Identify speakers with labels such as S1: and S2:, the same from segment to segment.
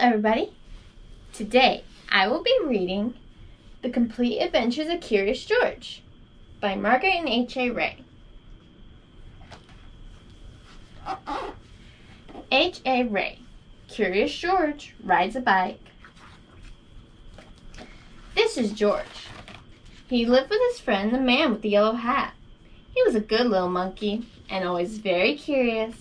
S1: everybody. Today I will be reading The Complete Adventures of Curious George by Margaret and H.A. Rey. H.A. Rey, Curious George rides a bike. This is George. He lived with his friend, the man with the yellow hat. He was a good little monkey and always very curious.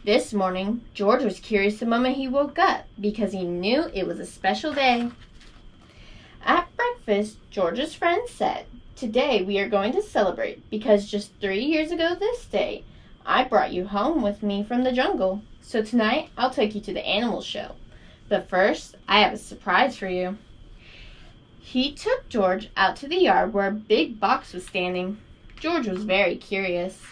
S1: This morning, George was curious the moment he woke up because he knew it was a special day. At breakfast, George's friend said, "Today we are going to celebrate because just 3 years ago this day, I brought you home with me from the jungle. So tonight, I'll take you to the animal show. But first, I have a surprise for you." He took George out to the yard where a big box was standing. George was very curious.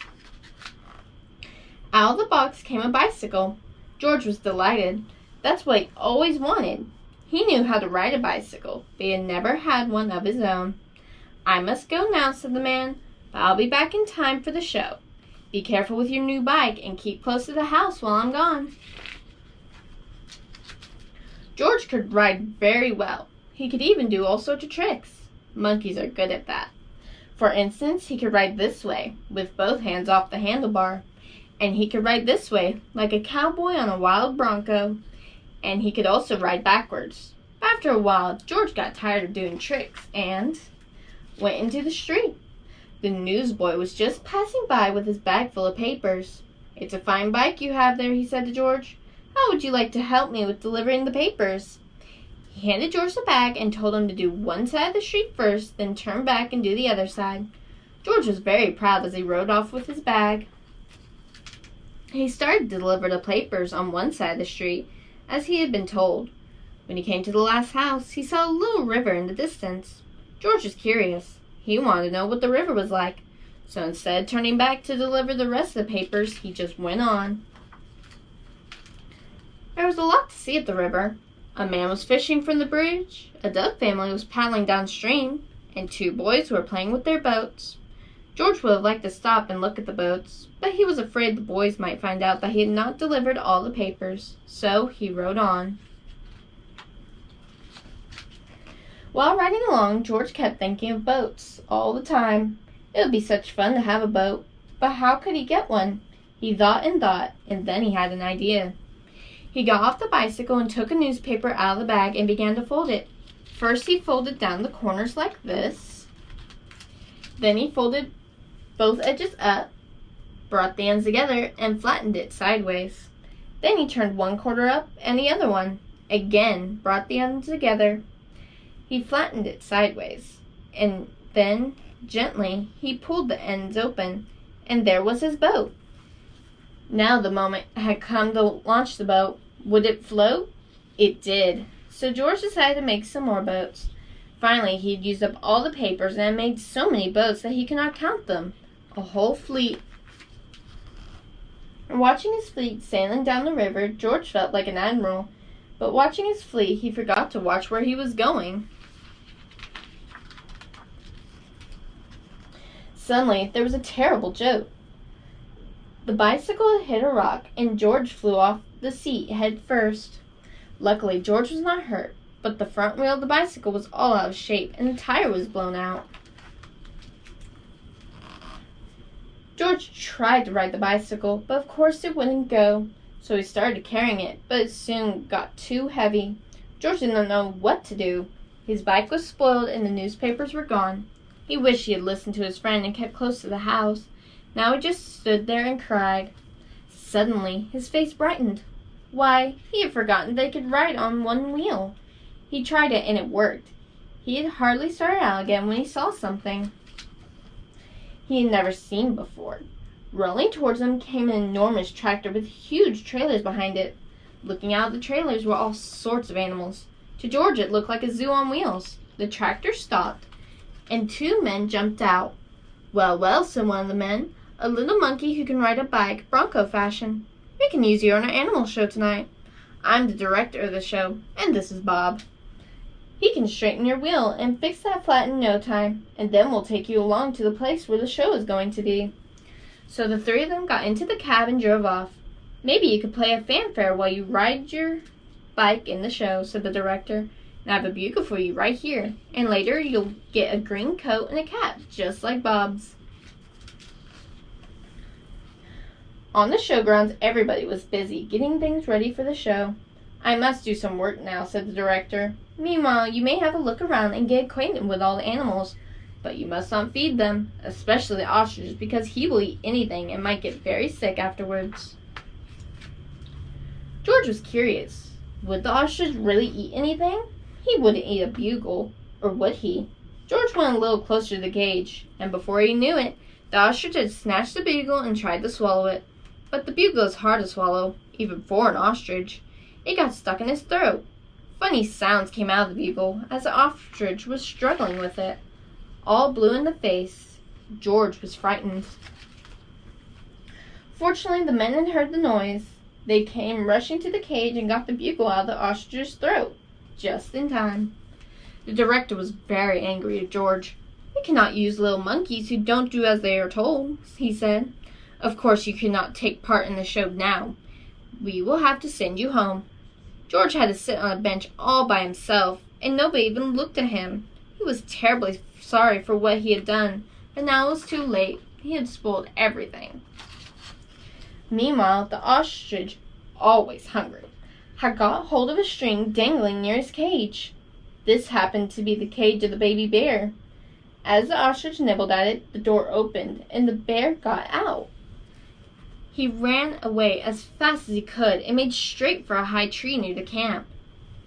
S1: Out of the box came a bicycle. George was delighted. That's what he always wanted. He knew how to ride a bicycle, but he had never had one of his own. "I must go now," said the man, "but I'll be back in time for the show. Be careful with your new bike and keep close to the house while I'm gone." George could ride very well. He could even do all sorts of tricks. Monkeys are good at that. For instance, he could ride this way, with both hands off the handlebar. And he could ride this way, like a cowboy on a wild bronco. And he could also ride backwards. After a while, George got tired of doing tricks and went into the street. The newsboy was just passing by with his bag full of papers. "It's a fine bike you have there," he said to George. "How would you like to help me with delivering the papers?" He handed George the bag and told him to do one side of the street first, then turn back and do the other side. George was very proud as he rode off with his bag. He started to deliver the papers on one side of the street, as he had been told. When he came to the last house, he saw a little river in the distance. George was curious. He wanted to know what the river was like. So instead of turning back to deliver the rest of the papers, he just went on. There was a lot to see at the river. A man was fishing from the bridge, a duck family was paddling downstream, and 2 boys were playing with their boats. George would have liked to stop and look at the boats, but he was afraid the boys might find out that he had not delivered all the papers, so he rode on. While riding along, George kept thinking of boats all the time. It would be such fun to have a boat, but how could he get one? He thought, and then he had an idea. He got off the bicycle and took a newspaper out of the bag and began to fold it. First he folded down the corners like this. Then he folded both edges up, brought the ends together, and flattened it sideways. Then he turned one corner up and the other one. Again, brought the ends together. He flattened it sideways, and then, gently, he pulled the ends open, and there was his boat. Now the moment had come to launch the boat. Would it float? It did. So George decided to make some more boats. Finally, he had used up all the papers and had made so many boats that he could not count them. A whole fleet. Watching his fleet sailing down the river, George felt like an admiral. But watching his fleet, he forgot to watch where he was going. Suddenly, there was a terrible jolt. The bicycle had hit a rock, and George flew off the seat head first. Luckily, George was not hurt, but the front wheel of the bicycle was all out of shape, and the tire was blown out. George tried to ride the bicycle, but of course it wouldn't go, so he started carrying it, but it soon got too heavy. George didn't know what to do. His bike was spoiled, and the newspapers were gone. He wished he had listened to his friend and kept close to the house. Now he just stood there and cried. Suddenly, his face brightened. Why, he had forgotten they could ride on one wheel. He tried it, and it worked. He had hardly started out again when he saw something he had never seen before. Rolling towards him came an enormous tractor with huge trailers behind it. Looking out of the trailers were all sorts of animals. To George, it looked like a zoo on wheels. The tractor stopped, and 2 men jumped out. "Well, well," said one of the men, "a little monkey who can ride a bike, bronco fashion. We can use you on our animal show tonight. I'm the director of the show, and this is Bob. He can straighten your wheel and fix that flat in no time, and then we'll take you along to the place where the show is going to be." So the 3 of them got into the cab and drove off. "Maybe you could play a fanfare while you ride your bike in the show," said the director. "And I have a bugle for you right here. And later you'll get a green coat and a cap, just like Bob's." On the showgrounds, everybody was busy getting things ready for the show. "I must do some work now," said the director. "Meanwhile, you may have a look around and get acquainted with all the animals. But you must not feed them, especially the ostrich, because he will eat anything and might get very sick afterwards." George was curious. Would the ostrich really eat anything? He wouldn't eat a bugle, or would he? George went a little closer to the cage, and before he knew it, the ostrich had snatched the bugle and tried to swallow it. But the bugle is hard to swallow, even for an ostrich. It got stuck in his throat. Funny sounds came out of the bugle as the ostrich was struggling with it. All blue in the face, George was frightened. Fortunately, the men had heard the noise. They came rushing to the cage and got the bugle out of the ostrich's throat, just in time. The director was very angry at George. "We cannot use little monkeys who don't do as they are told," he said. "Of course you cannot take part in the show now. We will have to send you home." George had to sit on a bench all by himself, and nobody even looked at him. He was terribly sorry for what he had done, but now it was too late. He had spoiled everything. Meanwhile, the ostrich, always hungry, had got hold of a string dangling near his cage. This happened to be the cage of the baby bear. As the ostrich nibbled at it, the door opened, and the bear got out. He ran away as fast as he could and made straight for a high tree near the camp.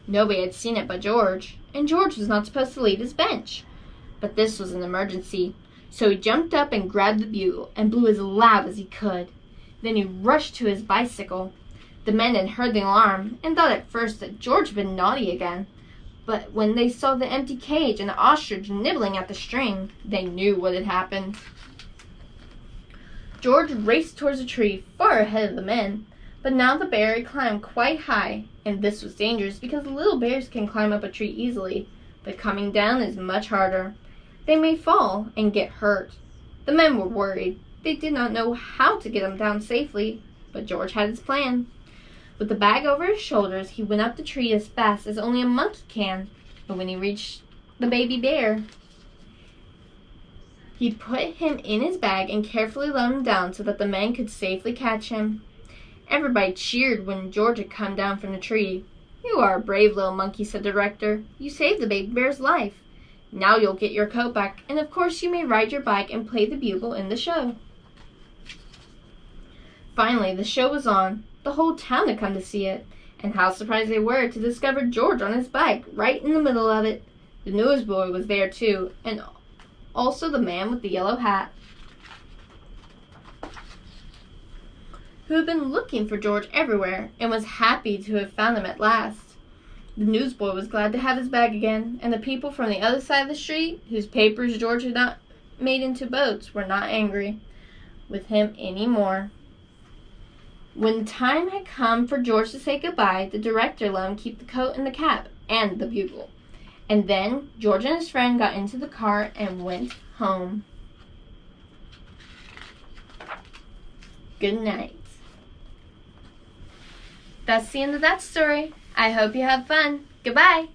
S1: Nobody had seen it but George, and George was not supposed to leave his bench. But this was an emergency, so he jumped up and grabbed the bugle and blew as loud as he could. Then he rushed to his bicycle. The men had heard the alarm and thought at first that George had been naughty again. But when they saw the empty cage and the ostrich nibbling at the string, they knew what had happened. George raced towards the tree, far ahead of the men. But now the bear had climbed quite high, and this was dangerous because little bears can climb up a tree easily, but coming down is much harder. They may fall and get hurt. The men were worried. They did not know how to get him down safely, but George had his plan. With the bag over his shoulders, he went up the tree as fast as only a monkey can, and when he reached the baby bear, he put him in his bag and carefully let him down so that the men could safely catch him. Everybody cheered when George had come down from the tree. "You are a brave little monkey," said the director. "You saved the baby bear's life. Now you'll get your coat back, and of course you may ride your bike and play the bugle in the show." Finally, the show was on. The whole town had come to see it, and how surprised they were to discover George on his bike right in the middle of it. The newsboy was there too, and also the man with the yellow hat, who had been looking for George everywhere and was happy to have found him at last. The newsboy was glad to have his bag again, and the people from the other side of the street, whose papers George had not made into boats, were not angry with him any more. When the time had come for George to say goodbye, the director let him keep the coat and the cap and the bugle. And then George and his friend got into the car and went home. Good night. That's the end of that story. I hope you have fun. Goodbye.